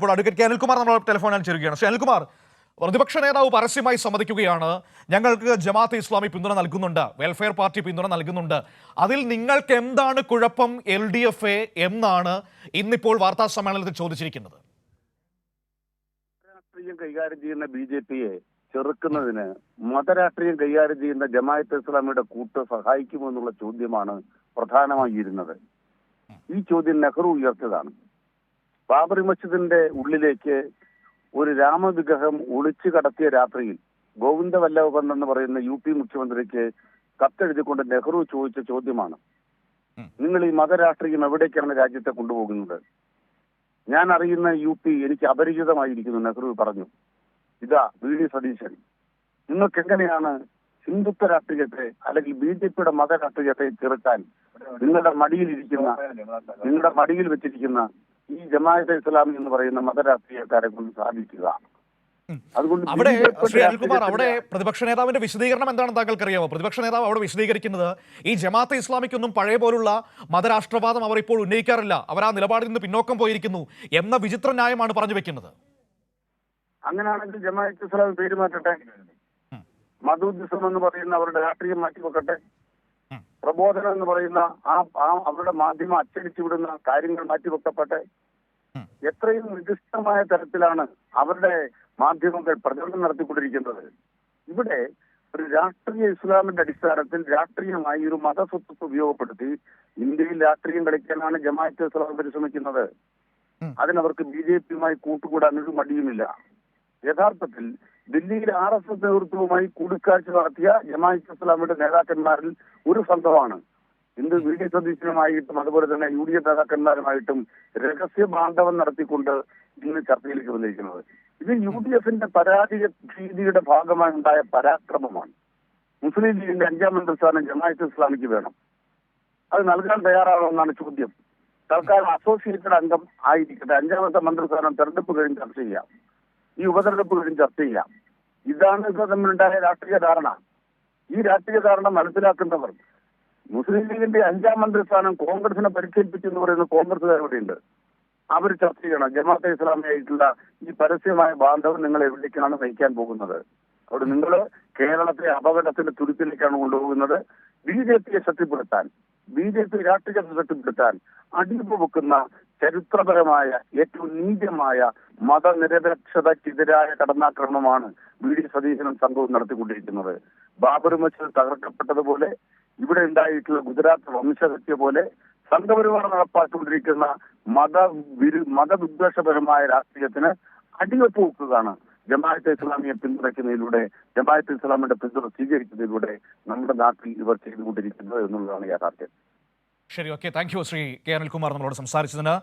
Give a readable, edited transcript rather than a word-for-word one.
ഇപ്പോൾ അഡ്വക്കേറ്റ് അനിൽകുമാർ നമ്മളോട് ടെലിഫോണിൽ ചേരുകയാണ്. ശ്രീ അനിൽകുമാർ, പ്രതിപക്ഷ നേതാവ് പരസ്യമായി സമ്മതിക്കുകയാണ്, ഞങ്ങൾക്ക് ജമാഅത്തെ ഇസ്ലാമി പിന്തുണ നൽകുന്നുണ്ട്, വെൽഫെയർ പാർട്ടി പിന്തുണ നൽകുന്നുണ്ട്, അതിൽ നിങ്ങൾക്ക് എന്താണ് കുഴപ്പം LDF എന്നാണ് ഇന്നിപ്പോൾ വാർത്താ സമ്മേളനത്തിൽ ചോദിച്ചിരിക്കുന്നത്. രാഷ്ട്രീയം കൈകാര്യം ചെയ്യുന്ന BJP-യെ ചെറുക്കുന്നതിന് മതരാഷ്ട്രീയം കൈകാര്യം ചെയ്യുന്ന ജമാഅത്തെ ഇസ്ലാമിയുടെ കൂട്ട് സഹായിക്കുമോ എന്നുള്ള ചോദ്യമാണ് പ്രധാനമായി ഇരുന്നത്. ഈ ചോദ്യം നെഹ്റു ഉയർത്തിയതാണ്. ബാബറി മസ്ജിദിന്റെ ഉള്ളിലേക്ക് ഒരു രാമവിഗ്രഹം ഒളിച്ചു കടത്തിയ രാത്രിയിൽ ഗോവിന്ദ വല്ലഭ പന്ത് എന്ന് പറയുന്ന UP മുഖ്യമന്ത്രിക്ക് കത്തെഴുതിക്കൊണ്ട് നെഹ്റു ചോദിച്ച ചോദ്യമാണ്, നിങ്ങൾ ഈ മതരാഷ്ട്രീയം എവിടേക്കാണ് രാജ്യത്തെ കൊണ്ടുപോകുന്നത്? ഞാൻ അറിയുന്ന UP എനിക്ക് അപരിചിതമായിരിക്കുന്നു, നെഹ്റു പറഞ്ഞു. ഇതാ VD സതീശൻ, നിങ്ങൾക്ക് എങ്ങനെയാണ് ഹിന്ദുത്വ രാഷ്ട്രീയത്തെ അല്ലെങ്കിൽ BJP-യുടെ മതരാഷ്ട്രീയത്തെ ചെറുക്കാൻ നിങ്ങളുടെ മടിയിൽ വെച്ചിരിക്കുന്ന ഈ ജമാഅത്തെ ഇസ്ലാമി എന്ന് പറയുന്ന മതരാഷ്ട്രീയക്കാരെ കൊണ്ട് സാധിക്കുക? അതുകൊണ്ട് അവിടെ ശ്രീ അനിൽകുമാർ, അവിടെ പ്രതിപക്ഷ നേതാവിന്റെ വിശദീകരണം എന്താണെന്ന് താങ്കൾക്ക് അറിയാമോ? പ്രതിപക്ഷ നേതാവ് അവിടെ വിശദീകരിക്കുന്നത്, ഈ ജമാഅത്തെ ഇസ്ലാമിക്കൊന്നും പഴയ പോലുള്ള മതരാഷ്ട്രവാദം അവർ ഇപ്പോൾ ഉന്നയിക്കാറില്ല, അവർ ആ നിലപാടിൽ നിന്ന് പിന്നോക്കം പോയിരിക്കുന്നു എന്ന വിചിത്ര ന്യായമാണ് പറഞ്ഞു വെക്കുന്നത്. അങ്ങനെയാണെങ്കിൽ ജമാഅത്തെ ഇസ്ലാമി പേര് മാറ്റട്ടെ, മതോദ്ദേശം എന്ന് പറയുന്ന അവരുടെ രാഷ്ട്രീയം മാറ്റിവെക്കട്ടെ, പ്രബോധനം എന്ന് പറയുന്ന അവരുടെ മാധ്യമം അച്ചടിച്ചു വിടുന്ന കാര്യങ്ങൾ മാറ്റിവെക്കട്ടെ. എത്രയും നികൃഷ്ടമായ തരത്തിലാണ് അവരുടെ മാധ്യമങ്ങൾ പ്രചരണം നടത്തിക്കൊണ്ടിരിക്കുന്നത്. ഇവിടെ ഒരു രാഷ്ട്രീയ ഇസ്ലാമിന്റെ അടിസ്ഥാനത്തിൽ രാഷ്ട്രീയമായി ഒരു മതസ്വത്വം ഉപയോഗപ്പെടുത്തി ഇന്ത്യയിൽ രാഷ്ട്രീയം കളിക്കാനാണ് ജമാഅത്തെ ഇസ്ലാമി പരിശ്രമിക്കുന്നത്. അതിനവർക്ക് BJP-യുമായി കൂട്ടുകൂടാൻ ഒരു മടിയുമില്ല. യഥാർത്ഥത്തിൽ ദില്ലിയിൽ RSS നേതൃത്വവുമായി കൂടിക്കാഴ്ച നടത്തിയ ജമാഅത്തെ ഇസ്ലാമിയുടെ നേതാക്കന്മാരിൽ ഒരു സംഘമാണ് ഇന്ന് VD സതീശനുമായിട്ടും അതുപോലെ തന്നെ UDF നേതാക്കന്മാരുമായിട്ടും രഹസ്യ ബാന്ധവം നടത്തിക്കൊണ്ട് ഇന്ന് ചർച്ചയിലേക്ക് വന്നിരിക്കുന്നത്. ഇത് UDF-ന്റെ പരാജയ ഭീതിയുടെ ഭാഗമായി ഉണ്ടായ പരാക്രമമാണ്. മുസ്ലിം ലീഗിന്റെ 5ാം മന്ത്രിസ്ഥാനം ജമാഅത്തെ ഇസ്ലാമിക്ക് വേണം, അത് നൽകാൻ തയ്യാറാണെന്നാണ് ചോദ്യം. തൽക്കാലം അസോസിയേറ്റഡ് അംഗം ആയിരിക്കട്ടെ, 5ാമത്തെ മന്ത്രിസ്ഥാനം തെരഞ്ഞെടുപ്പ് കഴിഞ്ഞ് ചർച്ച ചെയ്യാം, ഈ ഉപതെരഞ്ഞെടുപ്പ് കഴിഞ്ഞ് ചർച്ച ചെയ്യാം. ഇതാണ് ഇപ്പോൾ തമ്മിലുണ്ടായ രാഷ്ട്രീയ ധാരണ. ഈ രാഷ്ട്രീയ ധാരണ മനസ്സിലാക്കുന്നവർ മുസ്ലിം ലീഗിന്റെ 5ാം മന്ത്രിസ്ഥാനം കോൺഗ്രസിനെ പരിശീലിപ്പിച്ചു എന്ന് പറയുന്ന കോൺഗ്രസുകാരുടെയുണ്ട്. അവർ ചർച്ച ചെയ്യണം, ജമാഅത്തെ ഇസ്ലാമിയായിട്ടുള്ള ഈ പരസ്യമായ ബാന്ധവം നിങ്ങൾ എവിടേക്കാണ് നയിക്കാൻ പോകുന്നത്? അവിടെ നിങ്ങൾ കേരളത്തെ അപകടത്തിന്റെ തുരുത്തിലേക്കാണ് കൊണ്ടുപോകുന്നത്. BJP-യെ ശക്തിപ്പെടുത്താൻ, BJP രാഷ്ട്രീയത്തെ ശക്തിപ്പെടുത്താൻ അടിപ്പ് വെക്കുന്ന ചരിത്രപരമായ ഏറ്റവും നീചമായ മതനിരപേക്ഷതയ്ക്കെതിരായ കടന്നാക്രമണമാണ് VD സതീശനും സംഘവും നടത്തിക്കൊണ്ടിരിക്കുന്നത്. ബാബറി മസ്ജിദ് തകർക്കപ്പെട്ടതുപോലെ ഇവിടെ ഉണ്ടായിട്ടുള്ള ഗുജറാത്ത് വംശഹത്യ പോലെ സംഘപരിവാർ നടപ്പാക്കിക്കൊണ്ടിരിക്കുന്ന മതവിദ്വേഷപരമായ രാഷ്ട്രീയത്തിന് അടിവെപ്പ് വെക്കുകയാണ് ജമാഅത്തെ ഇസ്ലാമിയെ പിന്തുണയ്ക്കുന്നതിലൂടെ, ജമാഅത്തെ ഇസ്ലാമിയുടെ പിന്തുണ സ്വീകരിക്കുന്നതിലൂടെ നമ്മുടെ നാട്ടിൽ ഇവർ ചെയ്തുകൊണ്ടിരിക്കുന്നത് എന്നുള്ളതാണ് യാഥാർത്ഥ്യം. ശരി, okay, thank you Shri Anilkumar നമ്മളോട് സംസാരിച്ചതിന്.